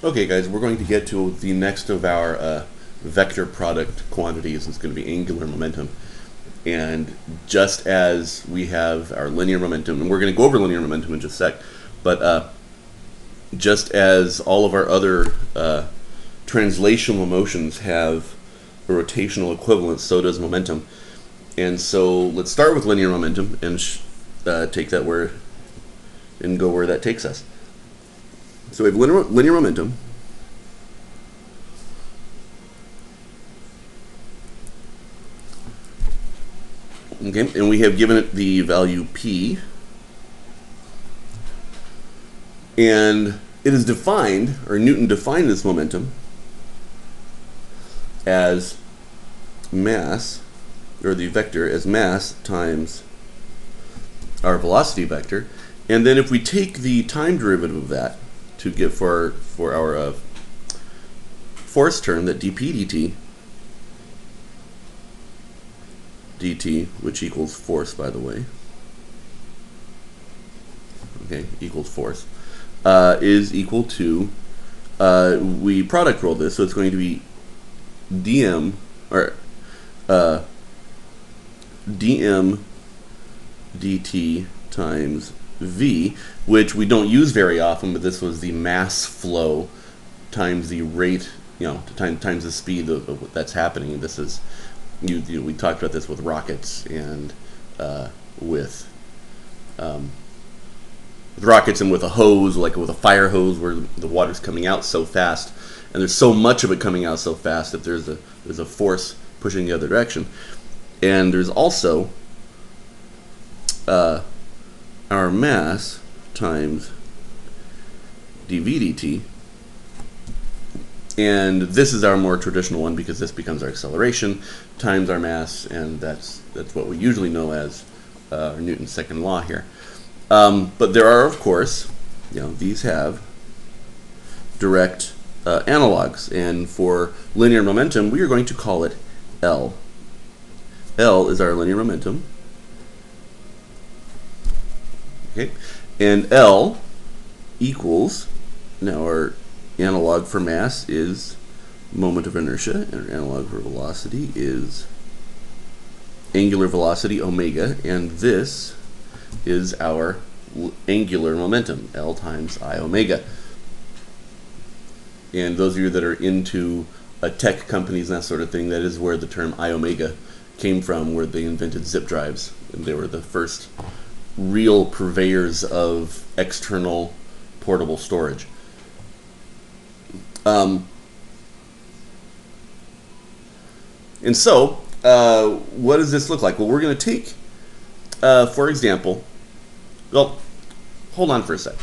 Okay, guys, we're going to get to the next of our vector product quantities. It's going to be angular momentum. And just as we have our linear momentum, and we're going to go over linear momentum in just a sec, but just as all of our other translational motions have a rotational equivalence, so does momentum. And so let's start with linear momentum and take that where and go where that takes us. So we have linear momentum. Okay, and we have given it the value p. And it is defined, or Newton defined this momentum as mass, or the vector as mass times our velocity vector. And then if we take the time derivative of that to get for our force term, that dp dt, which equals force, by the way, okay, equals force, is equal to, we product roll this, so it's going to be dm, or dm dt times v, which we don't use very often, but this was the mass flow times the rate, times the speed of that's happening. This is, we talked about this with rockets and with rockets and with a hose, like with a fire hose, where the water's coming out so fast, and there's so much of it coming out so fast that there's a force pushing the other direction. And there's also our mass times dv dt, and this is our more traditional one because this becomes our acceleration times our mass, and that's what we usually know as Newton's second law here. But there are, of course, these have direct analogs, and for linear momentum we are going to call it L. L is our linear momentum. Okay, and L equals, now our analog for mass is moment of inertia, and our analog for velocity is angular velocity, omega, and this is our angular momentum, L times I omega. And those of you that are into tech companies and that sort of thing, that is where the term I omega came from, where they invented zip drives, and they were the first real purveyors of external portable storage. And so, what does this look like? Well, we're going to take, for example, well, hold on for a sec.